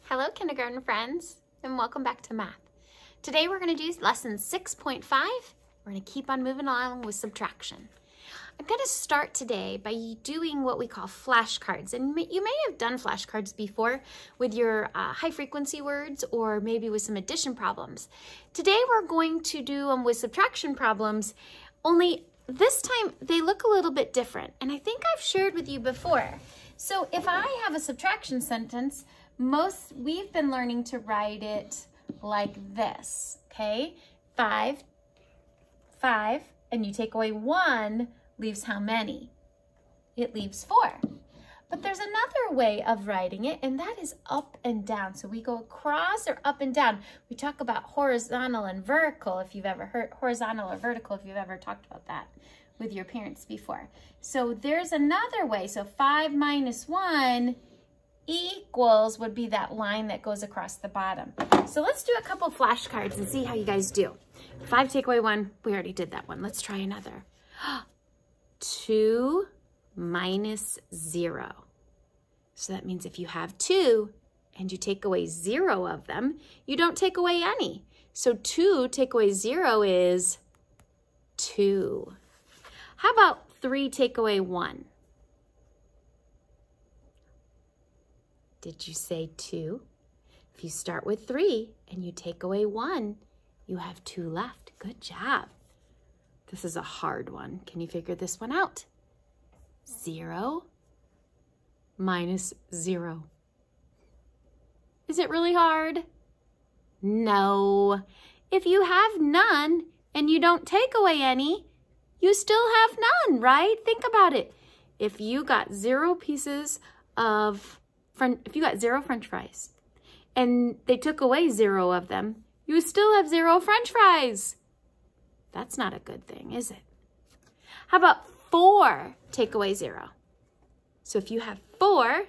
Hello, kindergarten friends, and welcome back to math. Today we're going to do lesson 6.5. We're going to keep on moving along with subtraction. I'm going to start today by doing what we call flashcards. And you may have done flashcards before with your high-frequency words or maybe with some addition problems. Today we're going to do them with subtraction problems, only this time they look a little bit different. And I think I've shared with you before. So if I have a subtraction sentence, we've been learning to write it like this, okay? 5, and you take away 1, leaves how many? It leaves 4. But there's another way of writing it, and that is up and down. So we go across or up and down. We talk about horizontal and vertical if you've ever heard horizontal or vertical if you've ever talked about that with your parents before. So there's another way. So 5 minus 1 equals would be that line that goes across the bottom. So let's do a couple flashcards and see how you guys do. 5 take away 1, we already did that one. Let's try another. 2 minus 0. So that means if you have 2 and you take away 0 of them, you don't take away any. So 2 take away 0 is 2. How about 3 take away 1? Did you say 2? If you start with 3 and you take away 1, you have 2 left. Good job. This is a hard one. Can you figure this one out? 0 minus 0. Is it really hard? No. If you have none and you don't take away any, you still have none, right? Think about it. If you got 0 pieces of if you got 0 French fries and they took away 0 of them, you still have 0 French fries. That's not a good thing, is it? How about 4 take away 0? So if you have 4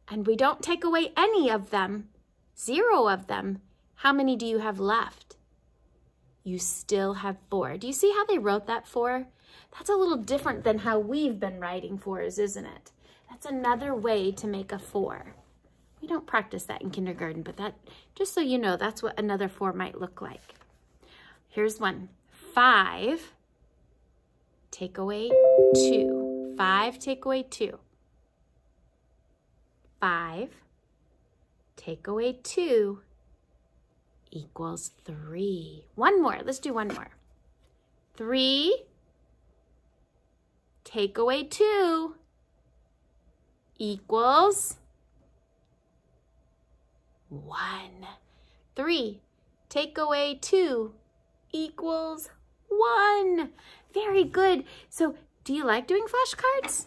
and we don't take away any of them, 0 of them, how many do you have left? You still have 4. Do you see how they wrote that 4? That's a little different than how we've been writing 4s, isn't it? That's another way to make a 4. We don't practice that in kindergarten, but that, just so you know, that's what another 4 might look like. Here's one. 5 take away 2. 5 take away 2. 5 take away 2 equals 3. One more. Let's do one more. 3 take away 2 equals 1. 3 take away 2 equals 1. Very good. So do you like doing flashcards?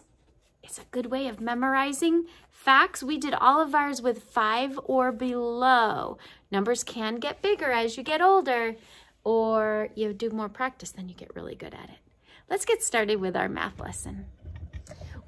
It's a good way of memorizing facts. We did all of ours with 5 or below. Numbers can get bigger as you get older, or you do more practice, then you get really good at it. Let's get started with our math lesson.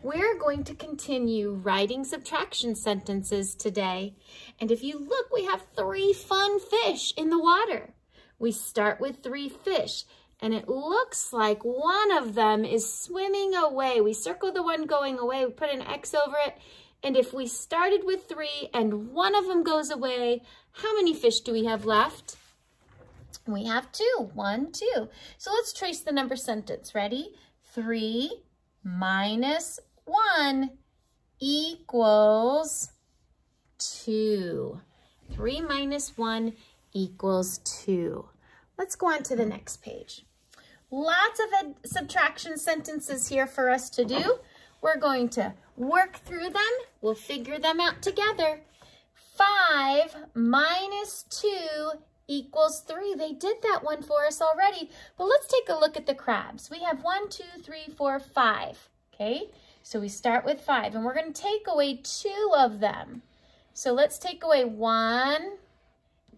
We're going to continue writing subtraction sentences today. And if you look, we have 3 fun fish in the water. We start with 3 fish, and it looks like one of them is swimming away. We circle the one going away, we put an X over it, and if we started with 3 and one of them goes away, how many fish do we have left? We have 2. 1, 2. So let's trace the number sentence. Ready? 3 minus 1 equals 2. 3 minus 1 equals 2. Let's go on to the next page. Lots of subtraction sentences here for us to do. We're going to work through them. We'll figure them out together. 5 minus 2 equals 3. They did that one for us already, but let's take a look at the crabs. We have 1, 2, 3, 4, 5. Okay, so we start with 5, and we're going to take away 2 of them. So let's take away 1,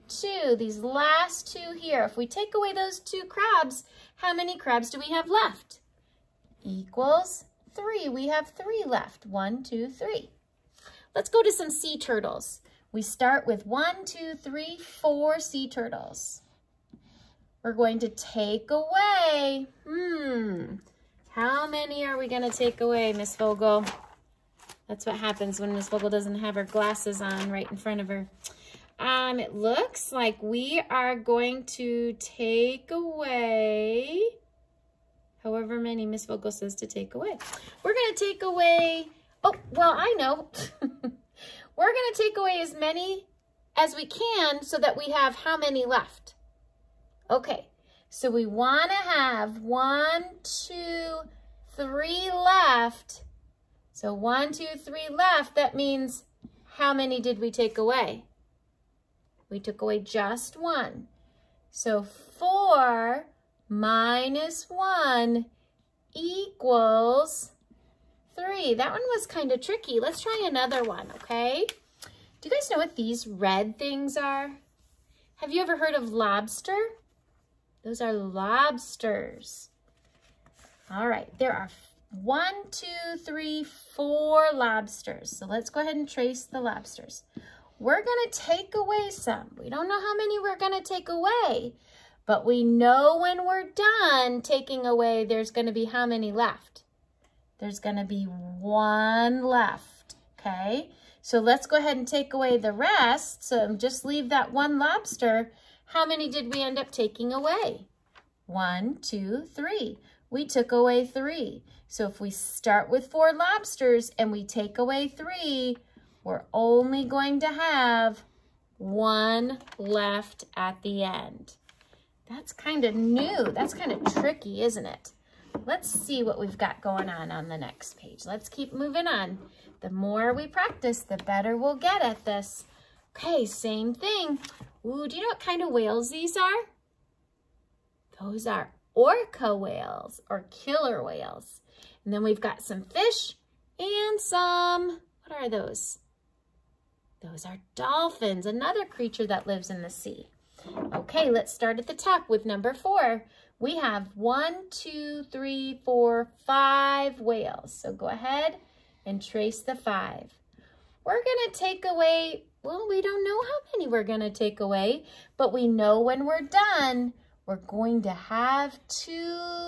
2, these last 2 here. If we take away those 2 crabs, how many crabs do we have left? Equals 3. We have 3 left. 1, 2, 3. Let's go to some sea turtles. We start with 1, 2, 3, 4 sea turtles. We're going to take away, how many are we going to take away, Miss Vogel? That's what happens when Miss Vogel doesn't have her glasses on right in front of her. It looks like we are going to take away however many Miss Vogel says to take away. We're going to take away, oh, well, I know. We're going to take away as many as we can so that we have how many left? Okay, so we want to have 1, 2, 3 left. So 1, 2, 3 left. That means how many did we take away? We took away just 1. So 4 minus 1 equals 3. That one was kind of tricky. Let's try another one, okay? Do you guys know what these red things are? Have you ever heard of lobster? Those are lobsters. All right, there are 1, 2, 3, 4 lobsters. So let's go ahead and trace the lobsters. We're going to take away some. We don't know how many we're going to take away, but we know when we're done taking away, there's going to be how many left? There's going to be 1 left, okay? So let's go ahead and take away the rest. So just leave that 1 lobster. How many did we end up taking away? 1, 2, 3. We took away 3. So if we start with 4 lobsters and we take away 3, we're only going to have 1 left at the end. That's kind of new. That's kind of tricky, isn't it? Let's see what we've got going on the next page. Let's keep moving on. The more we practice, the better we'll get at this. Okay, same thing. Ooh, do you know what kind of whales these are? Those are orca whales or killer whales. And then we've got some fish and some, what are those? Those are dolphins, another creature that lives in the sea. Okay, let's start at the top with number 4. We have 1, 2, 3, 4, 5 whales. So go ahead and trace the 5. We're going to take away, well, we don't know how many we're going to take away, but we know when we're done, we're going to have 2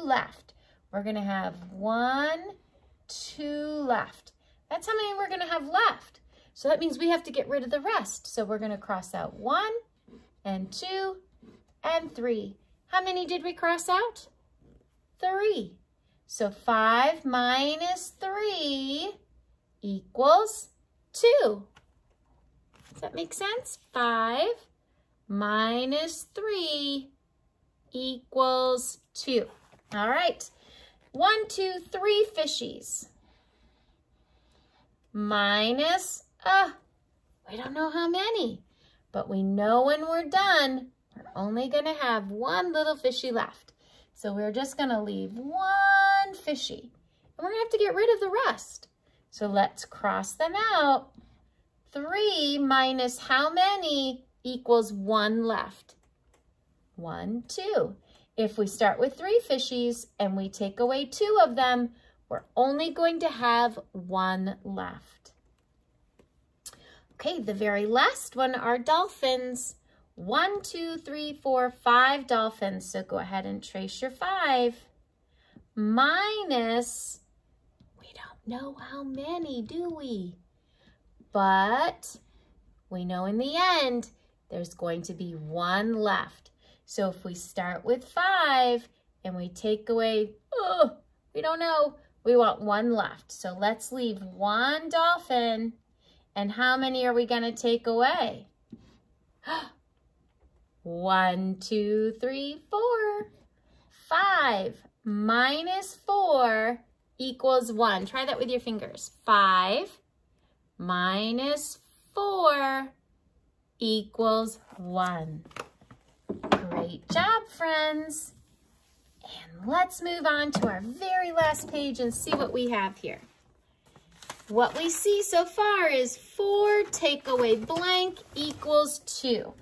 left. We're going to have 1, 2 left. That's how many we're going to have left. So that means we have to get rid of the rest. So we're going to cross out 1 and 2 and 3. How many did we cross out? 3. So 5 minus 3 equals 2. Does that make sense? 5 minus 3 equals 2. All right. 1, 2, 3 fishies. Minus, we don't know how many, but we know when we're done, we're only going to have 1 little fishy left. So we're just going to leave 1 fishy, and we're going to have to get rid of the rest. So let's cross them out. 3 minus how many equals 1 left? 1, 2. If we start with 3 fishies and we take away 2 of them, we're only going to have 1 left. Okay, the very last one are dolphins. 1, 2, 3, 4, 5 dolphins. So go ahead and trace your 5. Minus, we don't know how many, do we? But we know in the end, there's going to be 1 left. So if we start with 5 and we take away, we don't know, we want 1 left. So let's leave 1 dolphin. And how many are we going to take away? 1, 2, 3, 4. 5 minus 4 equals 1. Try that with your fingers. 5 minus 4 equals 1. Great job, friends. And let's move on to our very last page and see what we have here. What we see so far is 4 take away blank equals 2.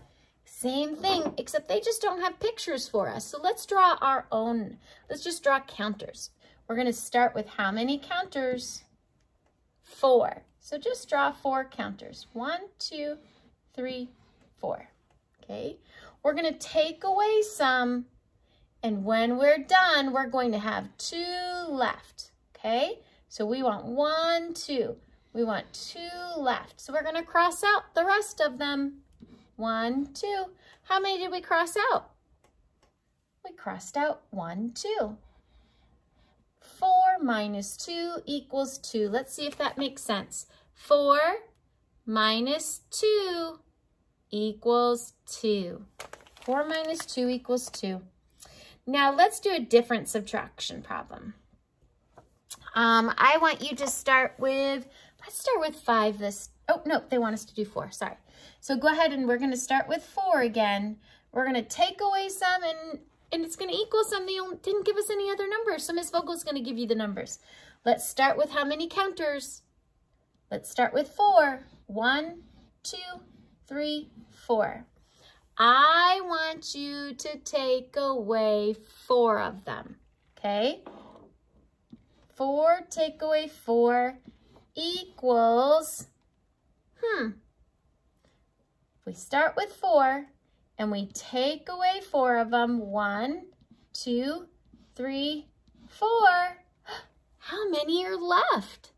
Same thing, except they just don't have pictures for us. So let's draw our own. Let's just draw counters. We're going to start with how many counters? 4. So just draw 4 counters. 1, 2, 3, 4. Okay. We're going to take away some, and when we're done, we're going to have 2 left. Okay. So we want 1, 2. We want 2 left. So we're going to cross out the rest of them. 1, 2. How many did we cross out? We crossed out 1, 2. 4 minus 2 equals 2. Let's see if that makes sense. 4 minus 2 equals 2. 4 minus 2 equals 2. Now let's do a different subtraction problem. I want you to start with, let's start with 5 oh no, they want us to do 4, sorry. So go ahead and we're going to start with 4 again. We're going to take away some and it's going to equal some. They didn't give us any other numbers, so Ms. Vogel's going to give you the numbers. Let's start with how many counters? Let's start with 4. 1, 2, 3, 4. I want you to take away 4 of them, okay? 4 take away 4 equals, if we start with 4 and we take away 4 of them, 1, 2, 3, 4, how many are left?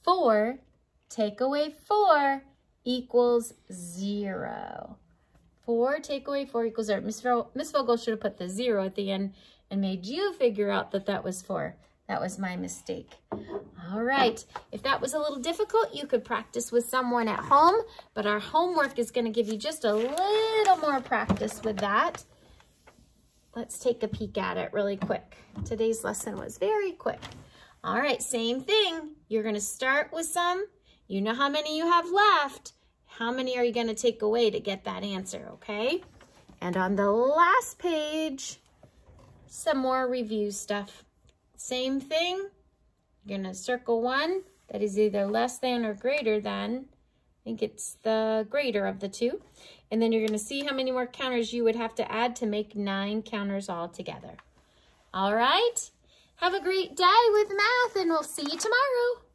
4 take away 4 equals 0. 4 take away 4 equals 0. Miss Vogel should have put the 0 at the end and made you figure out that that was 4. That was my mistake. All right, if that was a little difficult, you could practice with someone at home, but our homework is going to give you just a little more practice with that. Let's take a peek at it really quick. Today's lesson was very quick. All right, same thing. You're going to start with some. You know how many you have left. How many are you going to take away to get that answer, okay? And on the last page, some more review stuff. Same thing. You're going to circle 1 that is either less than or greater than. I think it's the greater of the 2. And then you're going to see how many more counters you would have to add to make 9 counters all together. All right. Have a great day with math, and we'll see you tomorrow.